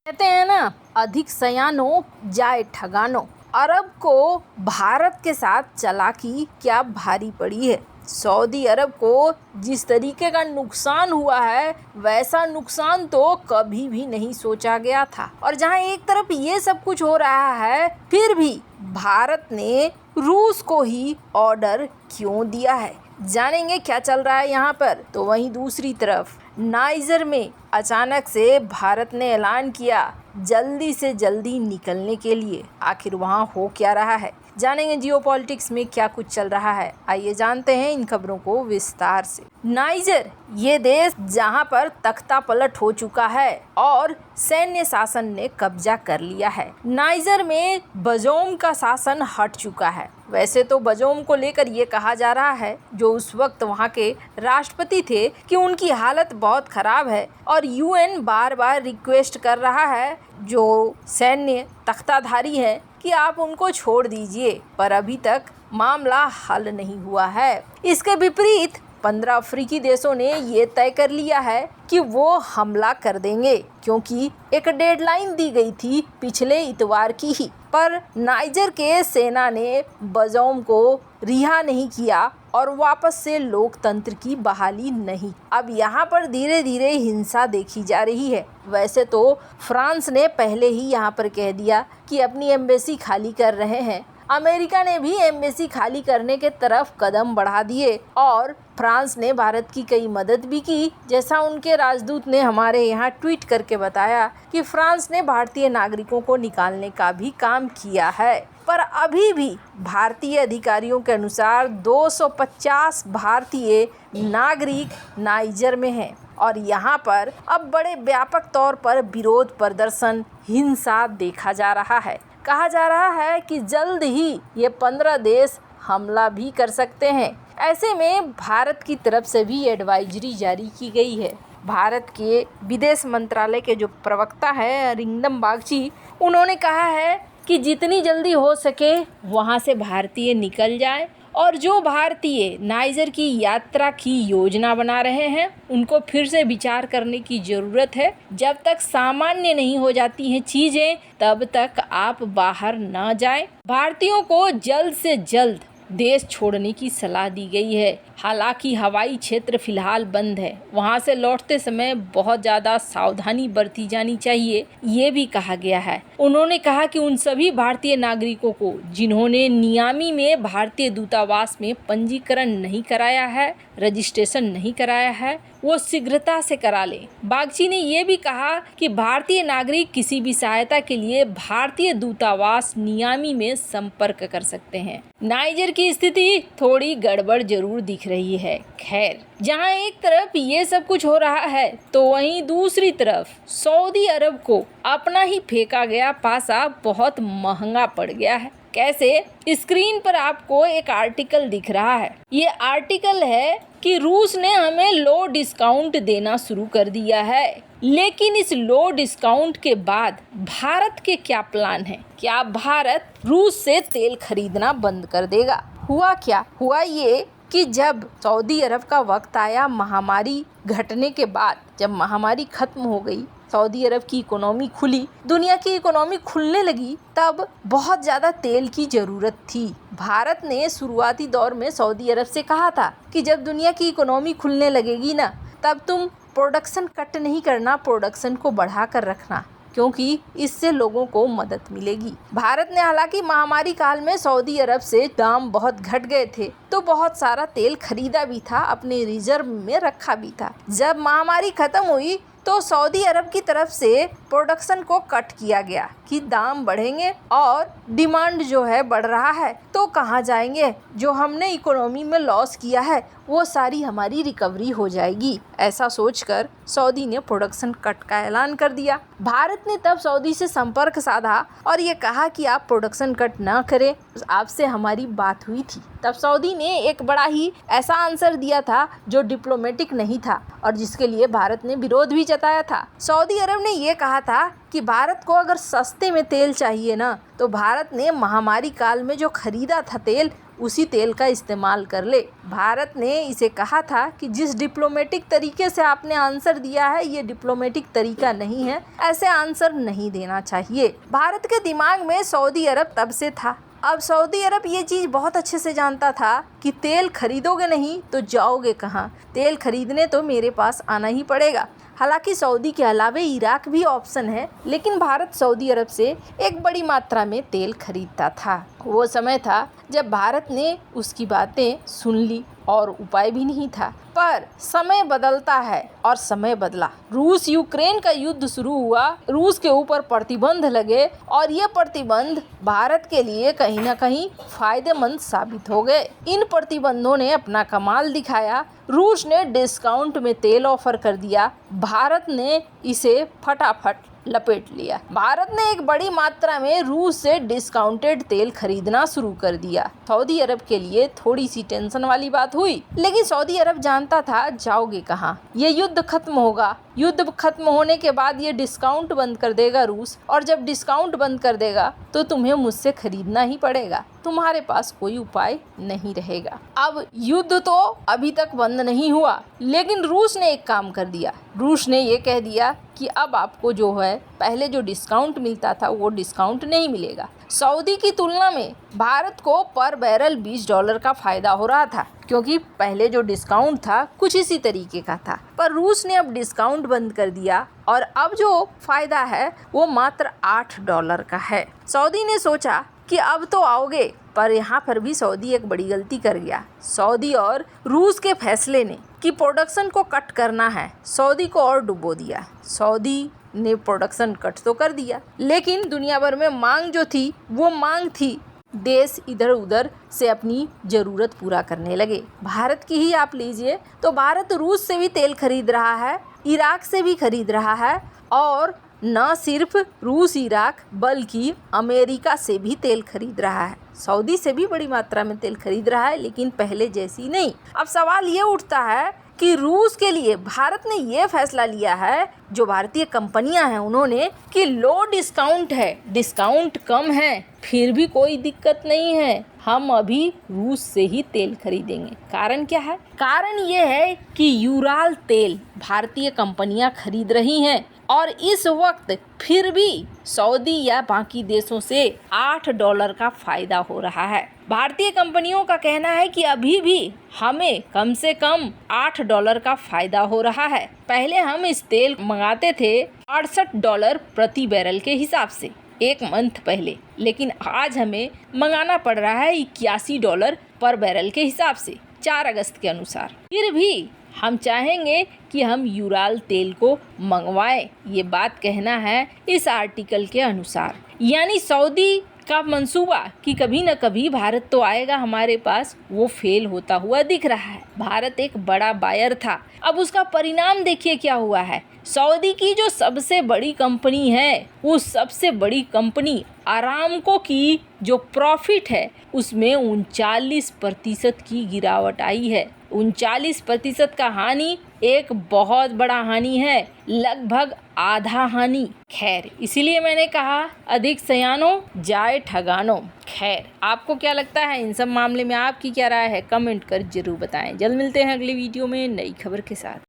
कहते हैं ना, अधिक सयानो जाए ठगानो। अरब को भारत के साथ चालाकी क्या भारी पड़ी है। सऊदी अरब को जिस तरीके का नुकसान हुआ है, वैसा नुकसान तो कभी भी नहीं सोचा गया था। और जहां एक तरफ ये सब कुछ हो रहा है, फिर भी भारत ने रूस को ही ऑर्डर क्यों दिया है, जानेंगे क्या चल रहा है यहाँ पर। तो वहीं दूसरी तरफ नाइजर में अचानक से भारत ने ऐलान किया जल्दी से जल्दी निकलने के लिए। आखिर वहाँ हो क्या रहा है, जानेंगे जियोपॉलिटिक्स में क्या कुछ चल रहा है। आइए जानते हैं इन खबरों को विस्तार से। नाइजर ये देश जहां पर तख्ता पलट हो चुका है और सैन्य शासन ने कब्जा कर लिया है। नाइजर में बजौम का शासन हट चुका है। वैसे तो बजौम को लेकर ये कहा जा रहा है, जो उस वक्त वहाँ के राष्ट्रपति थे, कि उनकी हालत बहुत खराब है और यूएन बार बार रिक्वेस्ट कर रहा है जो सैन्य तख्ताधारी है कि आप उनको छोड़ दीजिए, पर अभी तक मामला हल नहीं हुआ है। इसके विपरीत 15 अफ्रीकी देशों ने ये तय कर लिया है कि वो हमला कर देंगे, क्योंकि एक डेडलाइन दी गई थी पिछले इतवार की ही। पर नाइजर के सेना ने बजौम को रिहा नहीं किया और वापस से लोकतंत्र की बहाली नहीं। अब यहाँ पर धीरे धीरे हिंसा देखी जा रही है। वैसे तो फ्रांस ने पहले ही यहाँ पर कह दिया कि अपनी एम्बेसी खाली कर रहे हैं। अमेरिका ने भी एम्बेसी खाली करने के तरफ कदम बढ़ा दिए और फ्रांस ने भारत की कई मदद भी की। जैसा उनके राजदूत ने हमारे यहाँ ट्वीट करके बताया कि फ्रांस ने भारतीय नागरिकों को निकालने का भी काम किया है। पर अभी भी भारतीय अधिकारियों के अनुसार 250 भारतीय नागरिक नाइजर में हैं और यहाँ पर अब बड़े व्यापक तौर पर विरोध प्रदर्शन, हिंसा देखा जा रहा है। कहा जा रहा है कि जल्द ही ये 15 देश हमला भी कर सकते हैं। ऐसे में भारत की तरफ से भी एडवाइजरी जारी की गई है। भारत के विदेश मंत्रालय के जो प्रवक्ता है अरिंदम बागची, उन्होंने कहा है कि जितनी जल्दी हो सके वहाँ से भारतीय निकल जाए और जो भारतीय नाइजर की यात्रा की योजना बना रहे हैं उनको फिर से विचार करने की ज़रूरत है। जब तक सामान्य नहीं हो जाती हैं चीज़ें, तब तक आप बाहर ना जाएं। भारतीयों को जल्द से जल्द देश छोड़ने की सलाह दी गई है। हालांकि हवाई क्षेत्र फिलहाल बंद है, वहां से लौटते समय बहुत ज़्यादा सावधानी बरती जानी चाहिए, ये भी कहा गया है। उन्होंने कहा कि उन सभी भारतीय नागरिकों को जिन्होंने नियामी में भारतीय दूतावास में पंजीकरण नहीं कराया है, रजिस्ट्रेशन नहीं कराया है, वो शीघ्रता से करा लें। बागची ने ये भी कहा कि भारतीय नागरिक किसी भी सहायता के लिए भारतीय दूतावास नियामी में संपर्क कर सकते हैं। नाइजर की स्थिति थोड़ी गड़बड़ जरूर दिख रही है। खैर, जहां एक तरफ ये सब कुछ हो रहा है, तो वहीं दूसरी तरफ सऊदी अरब को अपना ही फेंका गया पासा बहुत महंगा पड़ गया है। कैसे? स्क्रीन पर आपको एक आर्टिकल दिख रहा है। ये आर्टिकल है कि रूस ने हमें लो डिस्काउंट देना शुरू कर दिया है, लेकिन इस लो डिस्काउंट के बाद भारत के क्या प्लान हैं? क्या भारत रूस से तेल खरीदना बंद कर देगा? हुआ क्या? हुआ ये कि जब सऊदी अरब का वक्त आया महामारी घटने के बाद, जब महामारी खत्म हो गई, सऊदी अरब की इकोनॉमी खुली, दुनिया की इकोनॉमी खुलने लगी, तब बहुत ज़्यादा तेल की ज़रूरत थी। भारत ने शुरुआती दौर में सऊदी अरब से कहा था कि जब दुनिया की इकोनॉमी खुलने लगेगी ना, तब तुम प्रोडक्शन कट नहीं करना, प्रोडक्शन को बढ़ा कर रखना, क्योंकि इससे लोगों को मदद मिलेगी। भारत ने हालांकि महामारी काल में सऊदी अरब से दाम बहुत घट गए थे, तो बहुत सारा तेल खरीदा भी था, अपने रिजर्व में रखा भी था। जब महामारी खत्म हुई तो सऊदी अरब की तरफ से प्रोडक्शन को कट किया गया कि दाम बढ़ेंगे और डिमांड जो है बढ़ रहा है, तो कहाँ जाएंगे? जो हमने इकोनॉमी में लॉस किया है वो सारी हमारी रिकवरी हो जाएगी। ऐसा सोचकर सऊदी ने प्रोडक्शन कट का ऐलान कर दिया। भारत ने तब सऊदी से संपर्क साधा और ये कहा कि आप प्रोडक्शन कट ना करें, आपसे हमारी बात हुई थी। तब सऊदी ने एक बड़ा ही ऐसा आंसर दिया था जो डिप्लोमेटिक नहीं था और जिसके लिए भारत ने विरोध भी जताया था। सऊदी अरब ने ये कहा था कि भारत को अगर सस्ते में तेल चाहिए ना, तो भारत ने महामारी काल में जो खरीदा था तेल, उसी तेल का इस्तेमाल कर ले। भारत ने इसे कहा था कि जिस डिप्लोमेटिक तरीके से आपने आंसर दिया है ये डिप्लोमेटिक तरीका नहीं है, ऐसे आंसर नहीं देना चाहिए। भारत के दिमाग में सऊदी अरब तब से था। अब सऊदी अरब ये चीज़ बहुत अच्छे से जानता था कि तेल खरीदोगे नहीं तो जाओगे कहाँ, तेल खरीदने तो मेरे पास आना ही पड़ेगा। हालांकि सऊदी के अलावा इराक भी ऑप्शन है, लेकिन भारत सऊदी अरब से एक बड़ी मात्रा में तेल खरीदता था। वो समय था जब भारत ने उसकी बातें सुन ली और उपाय भी नहीं था। पर समय बदलता है और समय बदला। रूस यूक्रेन का युद्ध शुरू हुआ, रूस के ऊपर प्रतिबंध लगे और ये प्रतिबंध भारत के लिए कहीं ना कहीं फायदेमंद साबित हो गए। इन प्रतिबंधों ने अपना कमाल दिखाया। रूस ने डिस्काउंट में तेल ऑफर कर दिया, भारत ने इसे फटाफट लपेट लिया। भारत ने एक बड़ी मात्रा में रूस से डिस्काउंटेड तेल खरीदना शुरू कर दिया। सऊदी अरब के लिए थोड़ी सी टेंशन वाली बात हुई, लेकिन सऊदी अरब जानता था जाओगे कहाँ, ये युद्ध खत्म होगा। युद्ध खत्म होने के बाद ये डिस्काउंट बंद कर देगा रूस, और जब डिस्काउंट बंद कर देगा तो तुम्हें मुझसे खरीदना ही पड़ेगा, तुम्हारे पास कोई उपाय नहीं रहेगा। अब युद्ध तो अभी तक बंद नहीं हुआ, लेकिन रूस ने एक काम कर दिया। रूस ने ये कह दिया कि अब आपको जो है पहले जो डिस्काउंट मिलता था वो डिस्काउंट नहीं मिलेगा। सऊदी की तुलना में भारत को पर बैरल $20 का फायदा हो रहा था, क्योंकि पहले जो डिस्काउंट था कुछ इसी तरीके का था। पर रूस ने अब डिस्काउंट बंद कर दिया और अब जो फायदा है वो मात्र $8 का है। सऊदी ने सोचा कि अब तो आओगे, पर यहाँ पर भी सऊदी एक बड़ी गलती कर गया। सऊदी और रूस के फैसले ने कि प्रोडक्शन को कट करना है, सऊदी को और डुबो दिया। सऊदी ने प्रोडक्शन कट तो कर दिया, लेकिन दुनिया भर में मांग जो थी वो मांग थी। देश इधर उधर से अपनी ज़रूरत पूरा करने लगे। भारत की ही आप लीजिए तो भारत रूस से भी तेल खरीद रहा है, इराक से भी खरीद रहा है, और न सिर्फ रूस इराक बल्कि अमेरिका से भी तेल खरीद रहा है। सऊदी से भी बड़ी मात्रा में तेल खरीद रहा है, लेकिन पहले जैसी नहीं। अब सवाल ये उठता है कि रूस के लिए भारत ने ये फैसला लिया है, जो भारतीय कंपनियां हैं उन्होंने, कि लो डिस्काउंट है, डिस्काउंट कम है, फिर भी कोई दिक्कत नहीं है, हम अभी रूस से ही तेल खरीदेंगे। कारण क्या है? कारण ये है कि यूराल तेल भारतीय कंपनियां खरीद रही हैं और इस वक्त फिर भी सऊदी या बाकी देशों से $8 का फायदा हो रहा है। भारतीय कंपनियों का कहना है कि अभी भी हमें कम से कम $8 का फायदा हो रहा है। पहले हम इस तेल मंगाते थे $68 प्रति बैरल के हिसाब से एक मंथ पहले, लेकिन आज हमें मंगाना पड़ रहा है $81 पर बैरल के हिसाब से 4 अगस्त के अनुसार। फिर भी हम चाहेंगे कि हम यूराल तेल को मंगवाएं, ये बात कहना है इस आर्टिकल के अनुसार। यानी सऊदी का मंसूबा कि कभी न कभी भारत तो आएगा हमारे पास, वो फेल होता हुआ दिख रहा है। भारत एक बड़ा बायर था, अब उसका परिणाम देखिए क्या हुआ है। सऊदी की जो सबसे बड़ी कंपनी है, उस सबसे बड़ी कंपनी अरामको की जो प्रॉफिट है उसमें 39% की गिरावट आई है। 39% का हानि एक बहुत बड़ा हानि है, लगभग आधा हानि। खैर, इसीलिए मैंने कहा अधिक सयानो जाए ठगानो। खैर, आपको क्या लगता है इन सब मामले में, आपकी क्या राय है? कमेंट कर जरूर बताएं। जल्द मिलते हैं अगली वीडियो में नई खबर के साथ।